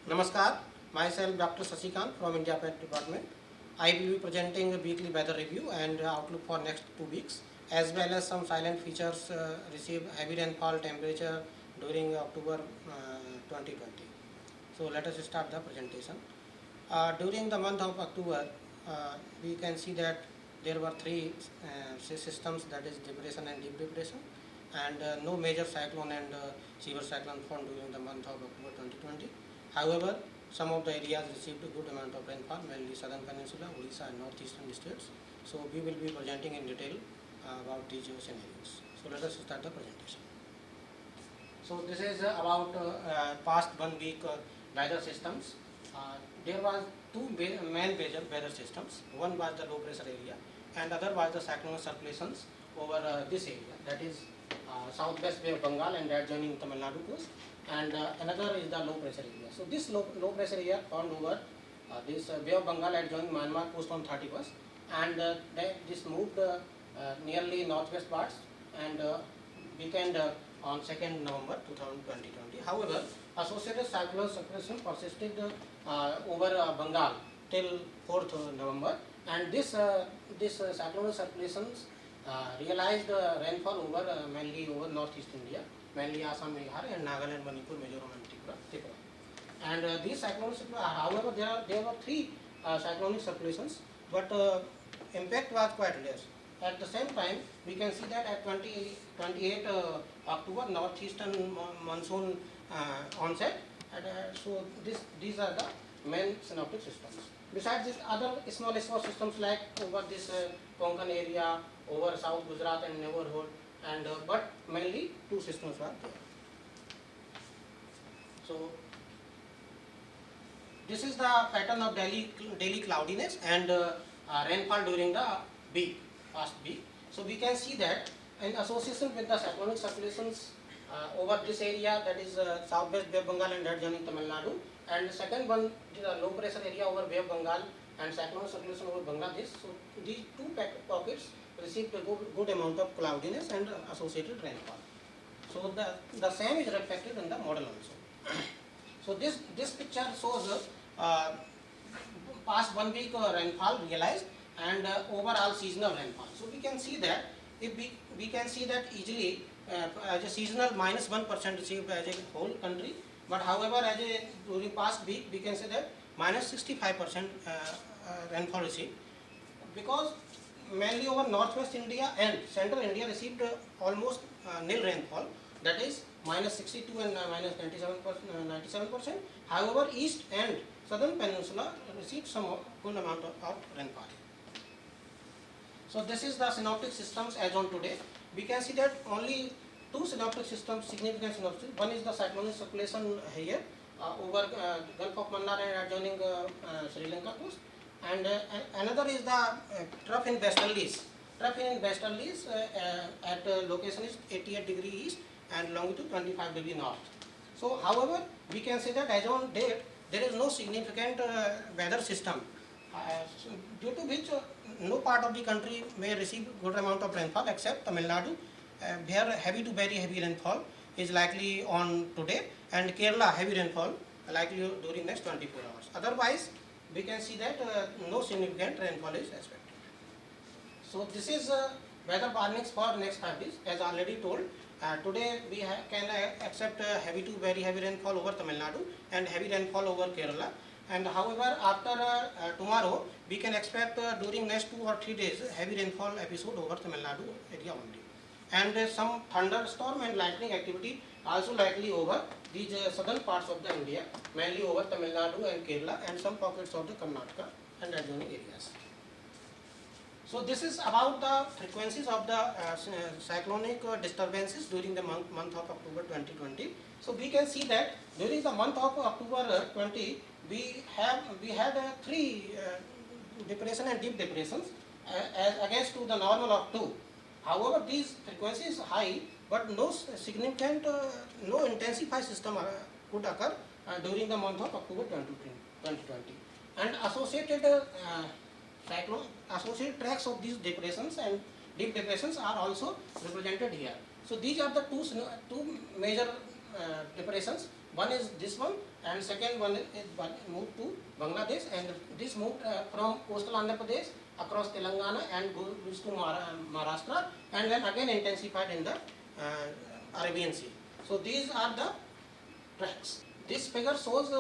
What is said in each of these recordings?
Namaskar, myself Dr. Sasikant from India Pet Department. I will be presenting a weekly weather review and outlook for next 2 weeks, as well as some silent features receive heavy rainfall temperature during October 2020. So let us start the presentation. During the month of October, we can see that there were three systems, that is depression and deep depression, and no major cyclone and severe cyclone formed during the month of October 2020. However, some of the areas received a good amount of rainfall, mainly southern peninsula, Odisha and northeastern states. So we will be presenting in detail about these scenarios. So let us start the presentation. So this is about past 1 week weather systems. There was two main major weather systems. One was the low pressure area and other was the cyclone circulations over this area, that is southwest Bay of Bengal and adjoining Tamil Nadu coast, and another is the low pressure area. So this low pressure area formed over this Bay of Bengal adjoining Myanmar coast on 31st, and this moved nearly northwest parts and weekend on 2nd November 2020. However, associated cyclone circulation persisted over Bengal till 4th November, and this cyclone circulations realized rainfall over mainly over northeast India, mainly Assam, Meghalaya, and Nagaland, Manipur, Mizoram, and Tripura. And these cyclones, however, there were three cyclonic circulations, but impact was quite less. At the same time, we can see that at 28 October, northeastern monsoon onset, and so these are the main synoptic systems. Besides this, other small systems like over this Konkan area, over South Gujarat and neighborhood, and but mainly two systems were there. So this is the pattern of daily cloudiness and rainfall during the past week. So we can see that in association with the cyclonic circulations over this area, that is southwest Bay of Bengal and adjoining Tamil Nadu, and the second one is the low pressure area over Bay of Bengal and cyclonic circulation over Bangladesh. So these two pockets received a good amount of cloudiness and associated rainfall. So the same is reflected in the model also. So this picture shows past 1 week rainfall realized and overall seasonal rainfall. So we can see that if we can see that easily as a seasonal -1% received as a whole country, but however as a during past week we can say that -65% rainfall received, because mainly over northwest India and central India received almost nil rainfall, that is -62 and -97%. However, east and southern peninsula received some good amount of rainfall. So this is the synoptic systems as on today. We can see that only two synoptic systems, significant synoptic. One is the cyclonic circulation here over Gulf of Mannar and adjoining Sri Lanka coast, and another is the trough in westerlies. Trough in westerlies at location is 88 degree east and longitude 25 degree north. So however, we can say that as on date there is no significant weather system, so due to which no part of the country may receive good amount of rainfall except Tamil Nadu, where heavy to very heavy rainfall is likely on today, and Kerala heavy rainfall likely during next 24 hours. Otherwise, we can see that no significant rainfall is expected. So this is weather warnings for next 5 days. As already told, today we can accept heavy to very heavy rainfall over Tamil Nadu and heavy rainfall over Kerala. And however, after tomorrow, we can expect during next 2 or 3 days heavy rainfall episode over Tamil Nadu area only, and some thunderstorm and lightning activity also likely over these southern parts of the India, mainly over Tamil Nadu and Kerala and some pockets of the Karnataka and adjoining areas. So this is about the frequencies of the cyclonic disturbances during the month of October 2020. So we can see that during the month of October 20, we had three depression and deep depressions as against to the normal of 2. However, these frequencies high, but no significant, no intensified system could occur during the month of October 2020, and associated tracks of these depressions and deep depressions are also represented here. So these are the two major depressions One is this one, and second one is moved to Bangladesh, and this moved from coastal Andhra Pradesh across Telangana and goes to Maharashtra, and then again intensified in the Arabian Sea. So these are the tracks. This figure shows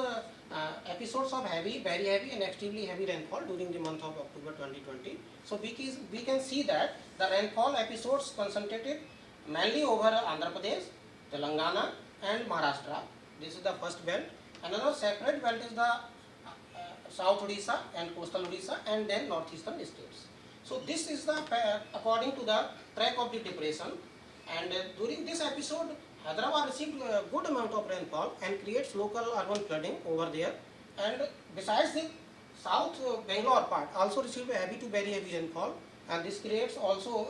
episodes of heavy, very heavy and extremely heavy rainfall during the month of October 2020. So we can see that the rainfall episodes concentrated mainly over Andhra Pradesh, Telangana and Maharashtra. This is the first belt. Another separate belt is the South Odisha and coastal Odisha, and then northeastern states. So this is the according to the track of the depression, and during this episode Hyderabad received a good amount of rainfall and creates local urban flooding over there, and besides the South Bangalore part also received a heavy to very heavy rainfall, and this creates also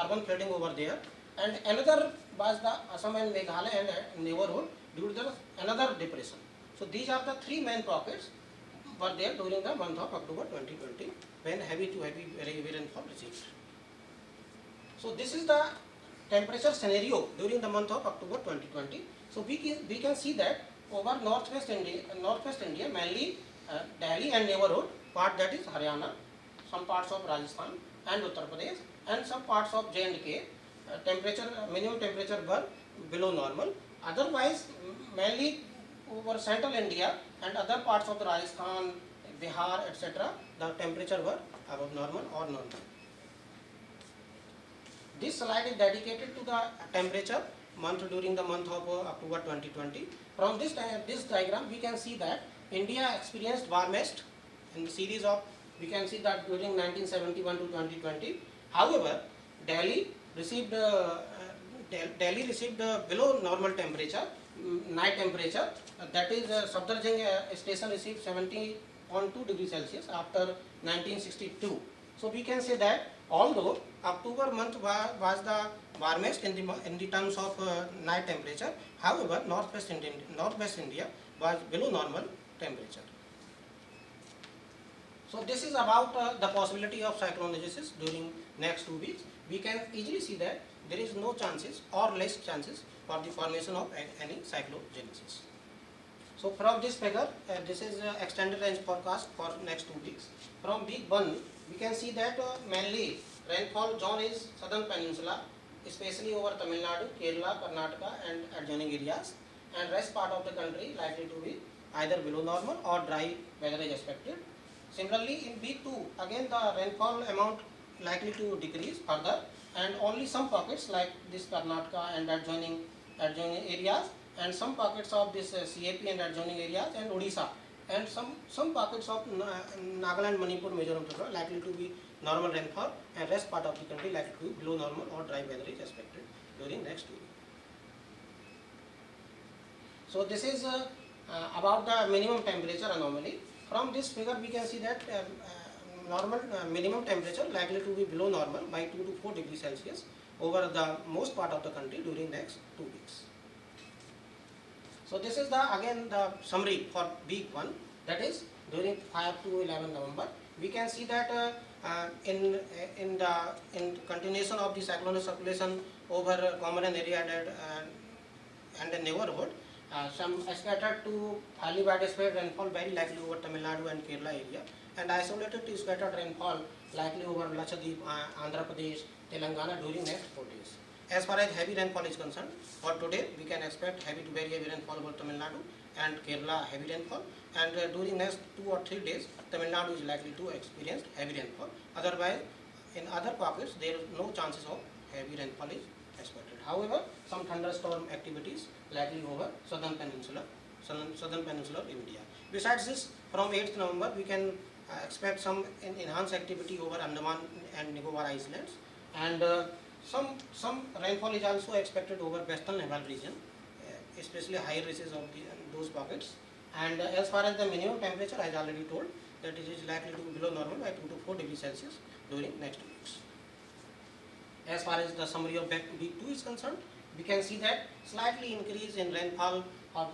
urban flooding over there. And another was the Assam and Meghalaya and neighborhood due to the another depression. So these are the three main pockets were there during the month of October 2020 when heavy to heavy very heavy rainfall received. So this is the temperature scenario during the month of October 2020. So we can see that over northwest India mainly Delhi and neighborhood part, that is Haryana, some parts of Rajasthan and Uttar Pradesh, and some parts of J&K minimum temperature were below normal. Otherwise mainly over central India and other parts of the Rajasthan, Bihar, etc., the temperature were above normal or normal. This slide is dedicated to the temperature month during the month of October 2020. From this diagram we can see that India experienced warmest in the series of, we can see that during 1971 to 2020. However, Delhi received below normal temperature, night temperature, that is submerging station received 70.2 degrees Celsius after 1962. So we can say that although October month was the warmest in the terms of night temperature, however northwest India was below normal temperature. So this is about the possibility of cyclonegesis during next 2 weeks. We can easily see that there is no chances or less chances for the formation of any cyclogenesis. So from this figure, this is extended range forecast for next 2 weeks. From week 1, we can see that mainly rainfall zone is southern peninsula, especially over Tamil Nadu, Kerala, Karnataka and adjoining areas, and rest part of the country likely to be either below normal or dry weather is expected. Similarly, in week 2, again the rainfall amount likely to decrease further, and only some pockets like this Karnataka and adjoining areas, and some pockets of this CAP and adjoining areas and Odisha, and some pockets of Nagaland, Manipur, Mizoram, Tripura likely to be normal rainfall, and rest part of the country likely to be below normal or dry weather is expected during next week. So this is about the minimum temperature anomaly. From this figure we can see that normal minimum temperature likely to be below normal by 2 to 4 degrees Celsius over the most part of the country during next 2 weeks. So this is again the summary for week 1, that is during 5 to 11 November. We can see that in continuation of the cyclonic circulation over Comoran area and the neighborhood, some scattered to highly widespread rainfall very likely over Tamil Nadu and Kerala area, and isolated to scattered rainfall likely over Lakshadweep, Andhra Pradesh, Telangana during next 4 days. As far as heavy rainfall is concerned, for today we can expect heavy to very heavy rainfall over Tamil Nadu and Kerala heavy rainfall, and during next 2 or 3 days Tamil Nadu is likely to experience heavy rainfall. Otherwise, in other pockets there is no chances of heavy rainfall is expected. However, some thunderstorm activities likely over southern peninsular India. Besides this, from 8th November we can expect some enhanced activity over Andaman and Nicobar Islands, and some rainfall is also expected over western Nepal region, especially higher reaches of those pockets. And as far as the minimum temperature, as already told, that it is likely to be below normal by 2 to 4 degrees Celsius during next weeks. As far as the summary of week 2 is concerned, we can see that slightly increase in rainfall or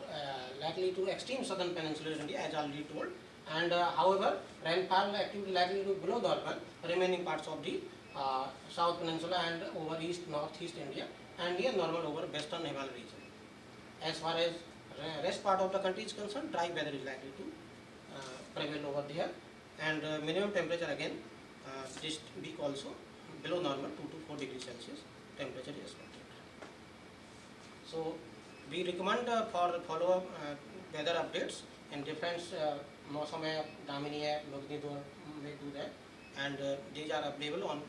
likely to extreme southern peninsular India, as already told, and however rainfall activity likely to be below normal remaining parts of the South Peninsula and over northeast India, and near normal over western Nepal region. As far as rest part of the country is concerned, dry weather is likely to prevail over there, and minimum temperature again this week also below normal 2 to 4 degrees Celsius temperature is expected. So we recommend for follow weather updates in different Mausam app, Damini app, Lognidor may do that, and these are available on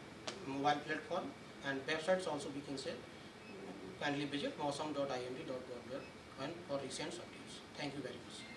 mobile platform and websites also we can say. Kindly visit mausam.imd.gov for recent updates. Thank you very much.